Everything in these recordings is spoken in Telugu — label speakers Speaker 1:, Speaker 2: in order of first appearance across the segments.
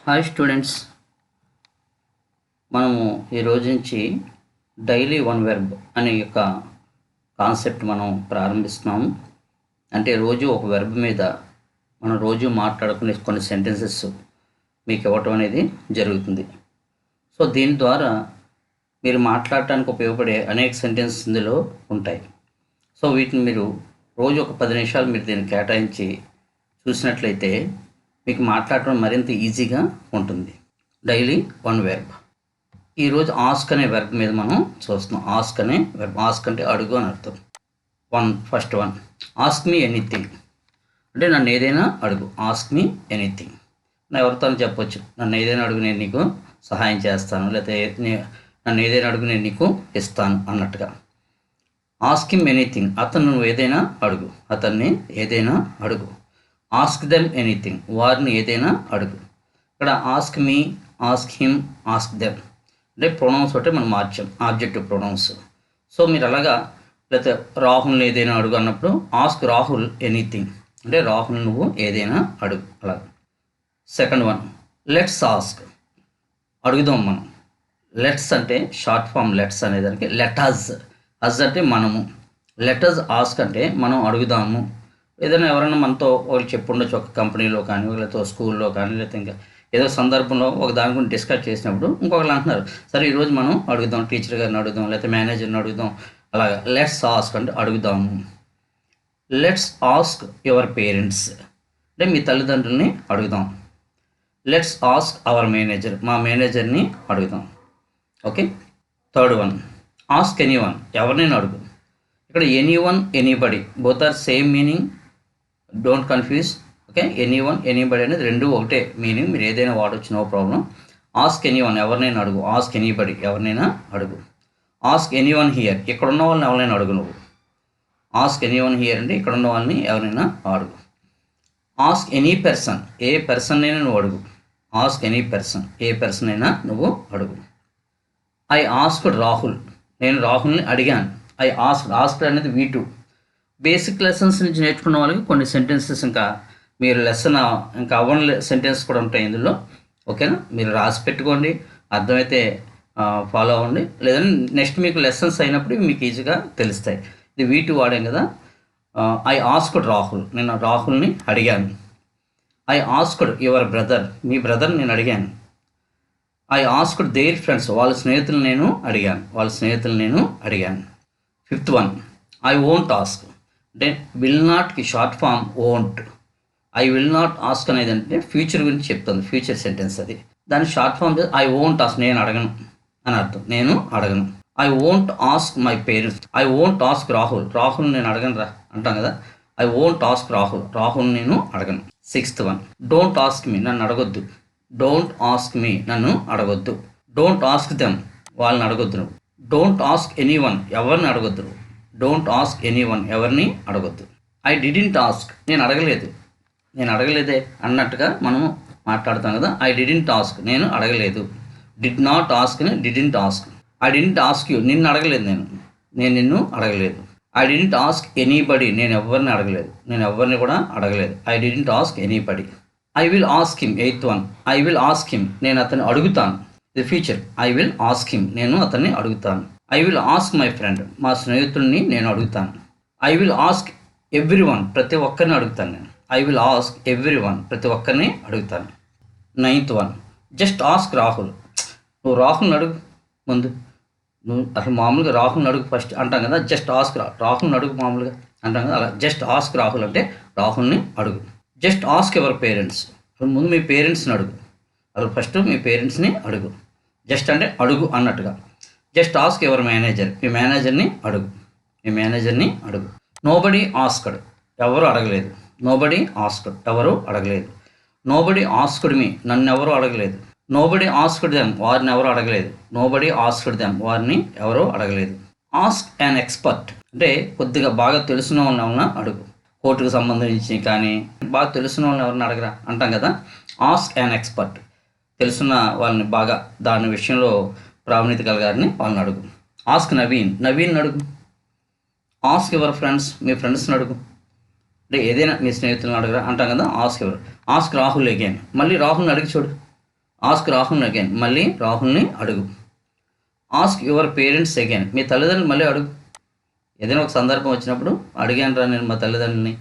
Speaker 1: హాయ్ స్టూడెంట్స్, మనము ఈ రోజు నుంచి డైలీ వన్ వెర్బ్ అనే యొక్క కాన్సెప్ట్ మనం ప్రారంభిస్తున్నాము. అంటే రోజు ఒక వెర్బ్ మీద మనం రోజు మాట్లాడుకునే కొన్ని సెంటెన్సెస్ మీకు ఇవ్వటం అనేది జరుగుతుంది. సో దీని ద్వారా మీరు మాట్లాడటానికి ఉపయోగపడే అనేక సెంటెన్సెస్ ఇందులో ఉంటాయి. సో వీటిని మీరు రోజు ఒక 10 నిమిషాలు మీరు దీన్ని కేటాయించి చూసినట్లయితే మీకు మాట్లాడటం మరింత ఈజీగా ఉంటుంది. Daily one verb. ఈరోజు ఆస్క్ అనే వెర్బ్ మీద మనం చూస్తున్నాం. ఆస్క్ అనే వెర్బ్. ఆస్క్ అంటే అడుగు అని అర్థం. First one, ask me anything అంటే నన్ను ఏదైనా అడుగు. Ask me anything. నా ఎవరితో చెప్పొచ్చు, నన్ను ఏదైనా అడుగు నేను నీకు సహాయం చేస్తాను, లేకపోతే నన్ను ఏదైనా అడుగు నేను నీకు ఇస్తాను అన్నట్టుగా. ఆస్క్ హిమ్ ఎనీథింగ్, అతను నువ్వు ఏదైనా అడుగు, అతన్ని ఏదైనా అడుగు. ఆస్క్ దెమ్ ఎనీథింగ్, వారిని ఏదైనా అడుగు. ఇక్కడ ask me, ask him, ask them అంటే ప్రొనౌన్స్ ఒకటే మనం మార్చాం, ఆబ్జెక్టివ్ ప్రొనౌన్స్. సో మీరు అలాగా, లేకపోతే రాహుల్ని ఏదైనా అడుగు అన్నప్పుడు ఆస్క్ రాహుల్ ఎనీథింగ్ అంటే రాహుల్ నువ్వు ఏదైనా అడుగు. అలాగా. సెకండ్ వన్, లెట్స్ ఆస్క్, అడుగుదాం మనం. లెట్స్ అంటే షార్ట్ ఫామ్ లెట్స్ అనేదానికి లెటస్. అజ్ అంటే మనము. లెటస్ ఆస్క్ అంటే మనం అడుగుదాము. ఏదైనా ఎవరైనా మనతో వాళ్ళు చెప్పుండొచ్చు, ఒక కంపెనీలో కానీ, లేకపోతే స్కూల్లో కానీ, లేకపోతే ఇంకా ఏదో సందర్భంలో ఒక దాని గురించి డిస్కస్ చేసినప్పుడు ఇంకొకరు అంటున్నారు, సరే ఈరోజు మనం అడుగుదాం, టీచర్ గారిని అడుగుదాం, లేకపోతే మేనేజర్ని అడుగుదాం. అలాగా లెట్స్ ఆస్క్ అంటే అడుగుదాము. లెట్స్ ఆస్క్ యువర్ పేరెంట్స్ అంటే మీ తల్లిదండ్రుల్ని అడుగుదాం. లెట్స్ ఆస్క్ అవర్ మేనేజర్, మా మేనేజర్ని అడుగుదాం. Okay. Third one, ask anyone, ఎవరినైనా అడుగు. ఇక్కడ anyone, anybody both are same meaning, don't confuse. Okay. Anyone, anybody అనేది రెండు ఒకటే మీనింగ్, మీరు ఏదైనా వాడవచ్చు, నో ప్రాబ్లం. ఆస్క్ ఎనీవన్, ఎవరినైనా అడుగు. ఆస్క్ ఎనీబడి, ఎవరినైనా అడుగు. ఆస్క్ ఎనీవన్ హియర్, ఇక్కడ ఉన్న వాళ్ళని ఎవరైనా అడుగు నువ్వు. ఆస్క్ ఎనీవన్ హియర్ అంటే ఇక్కడ ఉన్న వాళ్ళని ఎవరైనా అడుగు. ఆస్క్ ఎనీ పర్సన్, ఏ పర్సన్ అయినా నువ్వు అడుగు. ఆస్క్ ఎనీ పర్సన్, ఏ పర్సన్ అయినా నువ్వు అడుగు. ఐ ఆస్క్డ్ రాహుల్, నేను రాహుల్ని అడిగాను. ఐ ఆస్క్డ్ అనేది V2. బేసిక్ లెసన్స్ నుంచి నేర్చుకున్న వాళ్ళకి కొన్ని సెంటెన్సెస్ ఇంకా మీరు లెసన్ ఇంకా అవ్వని సెంటెన్స్ కూడా ఉంటాయి ఇందులో. ఓకేనా, మీరు రాసి పెట్టుకోండి, అర్థమైతే ఫాలో అవ్వండి, లేదంటే నెక్స్ట్ మీకు లెసన్స్ అయినప్పుడు మీకు ఈజీగా తెలుస్తాయి. ఇది V2 వాడాం కదా. ఐ ఆస్క్డ్ రాహుల్, నేను రాహుల్ని అడిగాను. I asked your brother, me brother నేను అడిగాను. ఐ ఆస్క్డ్ దేర్ ఫ్రెండ్స్, వాళ్ళ స్నేహితులు నేను అడిగాను. Fifth one, I won't ask అంటే విల్ నాట్కి short form won't. I will not ask అనేది అంటే ఫ్యూచర్ గురించి చెప్తుంది, ఫ్యూచర్ సెంటెన్స్ అది. దాని short form I won't ask, నేను అడగను అని అర్థం, నేను అడగను. I won't ask my parents, I won't ask Rahul నేను అడగను రా అంటాం కదా. ఐ వోంట్ ఆస్క్ రాహుల్ నేను అడగను. Sixth one, don't ask me, నన్ను అడగొద్దు. డోంట్ ఆస్క్ మీ, నన్ను అడగొద్దు. డోంట్ ఆస్క్ దెమ్, వాళ్ళని అడగొద్దు నువ్వు. డోంట్ ఆస్క్ ఎనీవన్, ఎవరిని అడగొద్దు నువ్వు. డోంట్ ఆస్క్ ఎనీవన్, ఎవరిని అడగొద్దు. ఐ డిడింట్ ఆస్క్, నేను అడగలేదే అన్నట్టుగా మనము మాట్లాడుతాం కదా. ఐ డిడింట్ ఆస్క్, నేను అడగలేదు. డిడ్ నాట్ ఆస్క్ ని didn't ask. I didn't ask you, నిన్ను అడగలేదు నేను నిన్ను అడగలేదు. ఐ డిడింట్ ఆస్క్ ఎనీబడి, నేను ఎవరిని కూడా అడగలేదు. I didn't ask anybody. I will ask him, eighth one, I will ask him, నేను అతన్ని అడుగుతాను. ఇది future. I will ask him, నేను అతన్ని అడుగుతాను. I will ask my friend, మా స్నేహితుల్ని నేను అడుగుతాను. I will ask every one, ప్రతి ఒక్కరిని అడుగుతాను నేను. I will ask every one, ప్రతి ఒక్కరిని అడుగుతాను. Ninth one, just ask Rahul, నువ్వు రాహుల్ని అడుగు ముందు. నువ్వు అసలు మామూలుగా రాహుల్ని అడుగు ఫస్ట్ అంటాం కదా. జస్ట్ ఆస్క్ రాహుల్ని అడుగు మామూలుగా అంటాం కదా. అలా జస్ట్ ఆస్క్ రాహుల్ అంటే రాహుల్ని అడుగు. జస్ట్ ఆస్క్ యువర్ పేరెంట్స్, ముందు మీ పేరెంట్స్ని అడుగు. అసలు ఫస్ట్ మీ పేరెంట్స్ని అడుగు. జస్ట్ అంటే అడుగు అన్నట్టుగా. జస్ట్ ఆస్క్ యువర్ మేనేజర్, మీ మేనేజర్ని అడుగు. నోబడీ ఆస్క్డ్, ఎవరు అడగలేదు. నోబడీ ఆస్క్డ్, ఎవరు అడగలేదు. నోబడీ ఆస్క్డ్ మీ, నన్ను ఎవరు అడగలేదు. నోబడీ ఆస్క్డ్ దెమ్, వారిని ఎవరు అడగలేదు. నోబడీ ఆస్క్డ్ దెమ్, వారిని ఎవరు అడగలేదు. ఆస్క్ యాన్ ఎక్స్పర్ట్ అంటే కొద్దిగా బాగా తెలిసిన వాళ్ళని అడుగు. కోర్టుకు సంబంధించి కానీ బాగా తెలిసిన వాళ్ళని ఎవరిని అడగరా అంటాం కదా. ఆస్క్ యాన్ ఎక్స్పర్ట్, తెలుసున్న వాళ్ళని, బాగా దాని విషయంలో ప్రావీణ్యత కలగారిని వాళ్ళని అడుగు. ఆస్క్ నవీన్ అడుగు. ఆస్క్ యువర్ ఫ్రెండ్స్, మీ ఫ్రెండ్స్ని అడుగు. అంటే ఏదైనా మీ స్నేహితులను అడగరా అంటాం కదా. ఆస్క్ రాహుల్ అగైన్, మళ్ళీ రాహుల్ని అడిగి చూడు. ఆస్క్ రాహుల్ అగైన్, మళ్ళీ రాహుల్ని అడుగు. ఆస్క్ యువర్ పేరెంట్స్ అగైన్, మీ తల్లిదండ్రులు మళ్ళీ అడుగు. ఏదైనా ఒక సందర్భం వచ్చినప్పుడు అడిగాను రా నేను మా తల్లిదండ్రులని,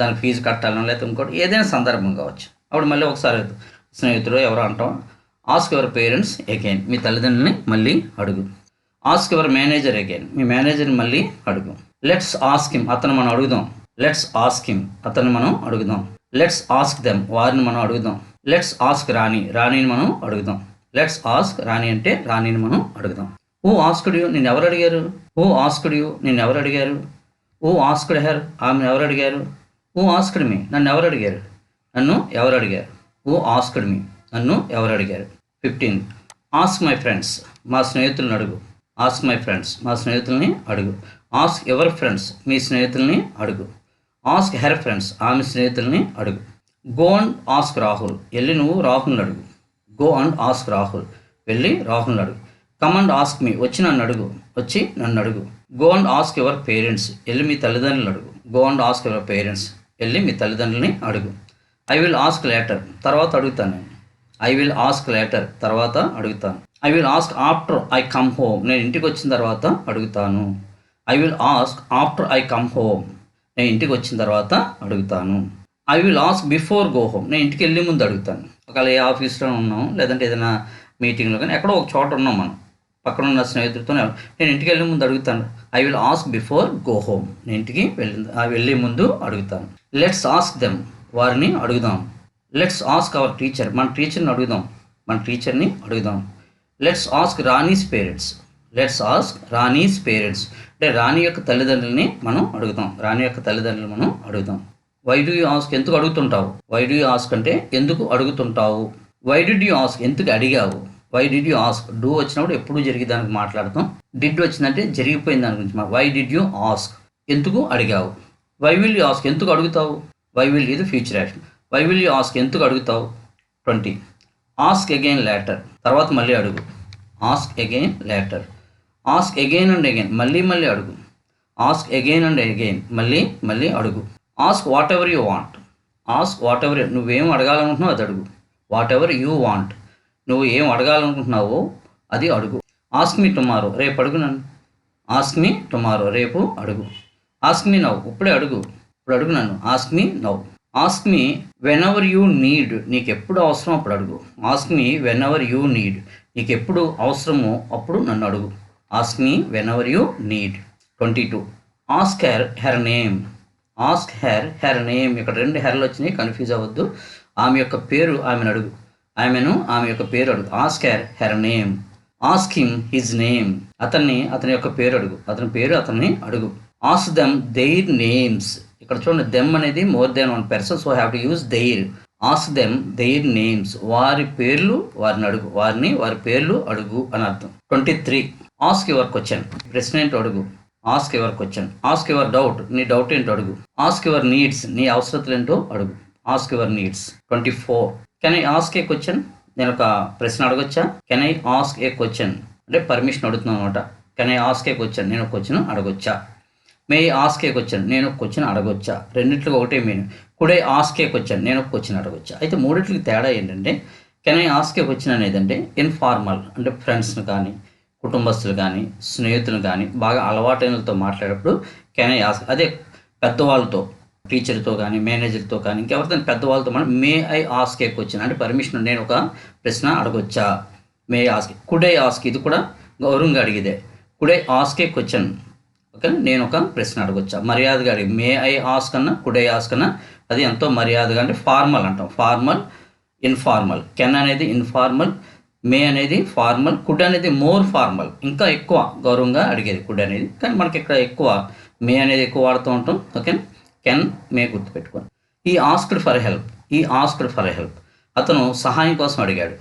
Speaker 1: దానికి ఫీజు కట్టాలను, లేకపోతే ఇంకోటి ఏదైనా సందర్భం కావచ్చు, అప్పుడు మళ్ళీ ఒకసారి స్నేహితుడు ఎవరో అంటాం. ఆస్క్ యువర్ పేరెంట్స్ అగైన్, మీ తల్లిదండ్రులని మళ్ళీ అడుగు. ఆస్క్ యువర్ మేనేజర్ అగైన్, మీ మేనేజర్ని మళ్ళీ అడుగు. లెట్స్ ఆస్క్ హిమ్, అతను మనం అడుగుదాం. లెట్స్ ఆస్క్ హిమ్, అతన్ని మనం అడుగుదాం. లెట్స్ ఆస్క్ దెమ్, వారిని మనం అడుగుదాం. లెట్స్ ఆస్క్ రాణి, రాణిని మనం అడుగుదాం. లెట్స్ ఆస్క్ రాణి అంటే రాణిని మనం అడుగుదాం. హూ ఆస్క్డ్ యూ, నేను ఎవరు అడిగారు? హూ ఆస్క్డ్ యూ, నేను ఎవరు అడిగారు? హూ ఆస్క్డ్ హెర్, ఆమెను ఎవరు అడిగారు? హూ ఆస్క్డ్ మీ, నన్ను ఎవరు అడిగారు? నన్ను ఎవరు అడిగారు? హూ ఆస్క్డ్ మీ, నన్ను ఎవరు అడిగారు? 15. ఆస్క్ మై ఫ్రెండ్స్, మా స్నేహితులను అడుగు. ఆస్క్ మై ఫ్రెండ్స్, మా స్నేహితుల్ని అడుగు. ఆస్క్ ఎవర్ ఫ్రెండ్స్, మీ స్నేహితుల్ని అడుగు. ఆస్క్ హెర్ ఫ్రెండ్స్, ఆమె స్నేహితుల్ని అడుగు. గో అండ్ ఆస్క్ రాహుల్, వెళ్ళి నువ్వు రాహుల్ని అడుగు. గో అండ్ ఆస్క్ రాహుల్, వెళ్ళి రాహుల్ని అడుగు. కమ్ అండ్ ఆస్క్ మీ, వచ్చి నన్ను అడుగు, వచ్చి నన్ను అడుగు. Go and ask your parents, వెళ్ళి మీ తల్లిదండ్రులు అడుగు. Go and ask your parents, వెళ్ళి మీ తల్లిదండ్రులని అడుగు. ఐ విల్ ఆస్క్ లేటర్, తర్వాత అడుగుతాను. ఐ విల్ ఆస్క్ లేటర్, తర్వాత అడుగుతాను. I will ask after I come home, నేను ఇంటికి వచ్చిన తర్వాత అడుగుతాను. I will ask after I come home, నేను ఇంటికి వచ్చిన తర్వాత అడుగుతాను. I will ask before go home, నేను ఇంటికి వెళ్ళే ముందు అడుగుతాను. ఒకవేళ ఏ ఆఫీస్లో ఉన్నాం, లేదంటే ఏదైనా మీటింగ్లో కానీ ఎక్కడో ఒక చోట ఉన్నాం మనం, పక్కన ఉన్న స్నేహితులతో నేను ఇంటికి వెళ్ళే ముందు అడుగుతాను. I will ask before go home, నేను ఇంటికి వెళ్ళే ముందు అడుగుతాను. లెట్స్ ఆస్క్ దెమ్, వారిని అడుగుదాం. లెట్స్ ఆస్క్ అవర్ టీచర్, మన టీచర్ని అడుగుదాం, మన టీచర్ని అడుగుదాం. Let's ask Rani's parents, let's ask Rani's parents, అంటే రాణి యొక్క తల్లిదండ్రులని మనం అడుగుతాం. రాణి యొక్క తల్లిదండ్రులు మనం అడుగుతాం. వై డూ యూ ఆస్క్, ఎందుకు అడుగుతుంటావు? వై డూ యూ ఆస్క్ అంటే ఎందుకు అడుగుతుంటావు. వై డిడ్ యూ ఆస్క్, ఎందుకు అడిగావు. Why did you ask, do వచ్చినప్పుడు ఎప్పుడు జరిగే దానికి మాట్లాడతాం. డిడ్ వచ్చిందంటే జరిగిపోయిన దాని గురించి. వై డిడ్ యూ ఆస్క్, ఎందుకు అడిగావు. వై విల్ యూ ఆస్క్, ఎందుకు అడుగుతావు. వై విల్ ఇది future action. Why will you ask, ఎందుకు అడుగుతావు. 20. ఆస్క్ అగైన్ లేటర్, తర్వాత మళ్ళీ అడుగు. Ask again later. Ask again and again, మళ్ళీ మళ్ళీ అడుగు. ఆస్క్ అగైన్ అండ్ అగైన్, మళ్ళీ మళ్ళీ అడుగు. Ask what ever you want. Ask what ever, నువ్వేం అడగాలనుకుంటున్నావు అది అడుగు. వాట్ ఎవర్ యూ వాంట్, నువ్వు ఏం అడగాలనుకుంటున్నావో అది అడుగు. ఆస్క్ మీ టుమారో, రేపు అడుగు నన్ను. ఆస్క్ మీ టుమారో, రేపు అడుగు. ఆస్క్ మీ నౌ, ఇప్పుడే అడుగు, ఇప్పుడు అడుగు నన్ను. Ask me now. Ask me whenever you need, నీకు ఎప్పుడు అవసరం అప్పుడు అడుగు. Ask me whenever you need, నీకు ఎప్పుడు అవసరమో అప్పుడు నన్ను అడుగు. Ask me whenever you need. 22. Ask her name. Ask her name, ఇక్కడ 2 హెర్లు వచ్చినాయి, కన్ఫ్యూజ్ అవ్వద్దు. ఆమె యొక్క పేరు, ఆమెను అడుగు. ఆమె యొక్క పేరు అడుగు. Ask her name. Ask him his name, అతని యొక్క పేరు అడుగు. అతన్ని అడుగు. ఆస్క్ దెమ్ దెయిర్ నేమ్స్, ఇక్కడ చూడండి దెమ్ అనేది more than 1 person, so have to use their. Ask them their names, వారి పేర్లు వారిని అడుగు. వారి పేర్లు అడుగు అని అర్థం. 23. ఆస్క్ యువర్ క్వశ్చన్, ప్రశ్న ఏంటో అడుగు. Ask your question. Ask your doubt, నీ డౌట్ ఏంటో అడుగు. ఆస్క్ యువర్ నీడ్స్, నీ అవసరతలు ఏంటో అడుగు. Ask your needs. 24. Can I ask a question, నేను ఒక ప్రశ్న అడగొచ్చా. Can I ask a question అంటే పర్మిషన్ అడుగుతున్నాను అనమాట. Can I ask a question, నేను ఒక క్వశ్చన్ అడగొచ్చా. May I ask a question, నేను ఒక క్వశ్చన్ అడగొచ్చా. రెండిట్లుగా ఒకటే mean. Could I ask a question, నేను ఒక క్వశ్చన్ అడగొచ్చా. అయితే మూడిట్లకి తేడా ఏంటంటే, can I ask a question అనేది అంటే ఇన్ఫార్మల్, అంటే ఫ్రెండ్స్ని కానీ కుటుంబస్తులు కానీ స్నేహితులు కానీ బాగా అలవాటైనతో మాట్లాడేటప్పుడు కెన్ ఐ ఆస్క్. అదే పెద్దవాళ్ళతో, టీచర్తో కానీ మేనేజర్తో కానీ ఇంకెవరితో పెద్దవాళ్ళతో మనం may I ask a question అంటే పర్మిషన్, నేను ఒక ప్రశ్న అడగొచ్చా. May I ask. Could I ask, ఇది కూడా గౌరవంగా అడిగిదే. Could I ask a question, okay, నేను ఒక ప్రశ్న అడగొచ్చా. మర్యాదగా అడిగి మే ఐ ఆస్క్ అన్నా కుడ్ ఐ ఆస్క్ అన్నా అది ఎంతో మర్యాదగా, అంటే ఫార్మల్ అంటాం. Formal, informal. కెన్ అనేది ఇన్ఫార్మల్, మే అనేది ఫార్మల్, కుడ్ అనేది మోర్ ఫార్మల్, ఇంకా ఎక్కువ గౌరవంగా అడిగేది కుడ్ అనేది. కానీ మనకి ఇక్కడ ఎక్కువ మే అనేది ఎక్కువ వాడుతూ ఉంటాం. ఓకే, కెన్ మే గుర్తుపెట్టుకోండి. ఈ ఆస్క్డ్ ఫర్ హెల్ప్, అతను సహాయం కోసం అడిగాడు.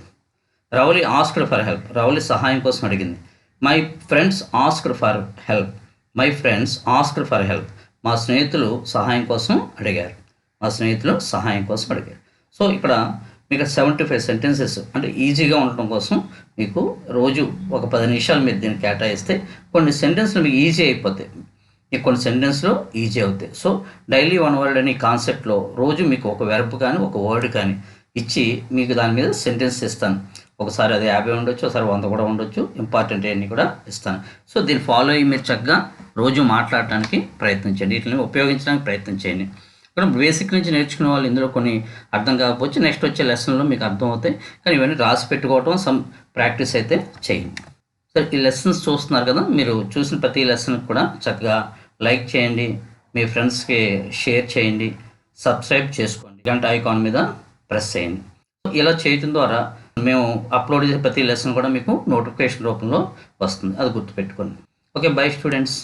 Speaker 1: Ravali asked for help, Ravali సహాయం కోసం అడిగింది. My friends asked for help, మా స్నేహితులు సహాయం కోసం అడిగారు. సో ఇక్కడ మీకు 75 సెంటెన్సెస్ అంటే ఈజీగా ఉండటం కోసం మీకు రోజు ఒక 10 నిమిషాలు మీరు దీన్ని కేటాయిస్తే కొన్ని సెంటెన్స్లు మీకు ఈజీ అయిపోతాయి, కొన్ని సెంటెన్స్లో ఈజీ అవుతాయి. సో డైలీ 1 వర్డ్ అనే కాన్సెప్ట్లో రోజు మీకు ఒక వెర్బ్ కానీ ఒక వర్డ్ కానీ ఇచ్చి మీకు దాని మీద సెంటెన్స్ ఇస్తాను. ఒకసారి అది 50 ఉండొచ్చు, ఒకసారి 100 కూడా ఉండొచ్చు. ఇంపార్టెంట్ అన్నీ కూడా ఇస్తాను. సో దీన్ని ఫాలో అయ్యి మీరు చక్కగా రోజు మాట్లాడటానికి ప్రయత్నించండి, వీటిని ఉపయోగించడానికి ప్రయత్నం చేయండి. ఇక్కడ బేసిక్ నుంచి నేర్చుకునే వాళ్ళు ఇందులో కొన్ని అర్థం కాకపోవచ్చు, నెక్స్ట్ వచ్చే లెసన్లో మీకు అర్థం అవుతాయి. కానీ ఇవన్నీ రాసి పెట్టుకోవటం, సమ్ ప్రాక్టీస్ అయితే చేయండి. సరే, ఈ లెసన్స్ చూస్తున్నారు కదా, మీరు చూసిన ప్రతి లెసన్కి కూడా చక్కగా లైక్ చేయండి, మీ ఫ్రెండ్స్కి షేర్ చేయండి, సబ్స్క్రైబ్ చేసుకోండి, గంట ఐకాన్ మీద ప్రెస్ చేయండి. ఇలా చేయటం ద్వారా మేము అప్లోడ్ చేసే ప్రతి లెసన్ కూడా మీకు నోటిఫికేషన్ రూపంలో వస్తుంది, అది గుర్తుపెట్టుకోండి. Okay, by students.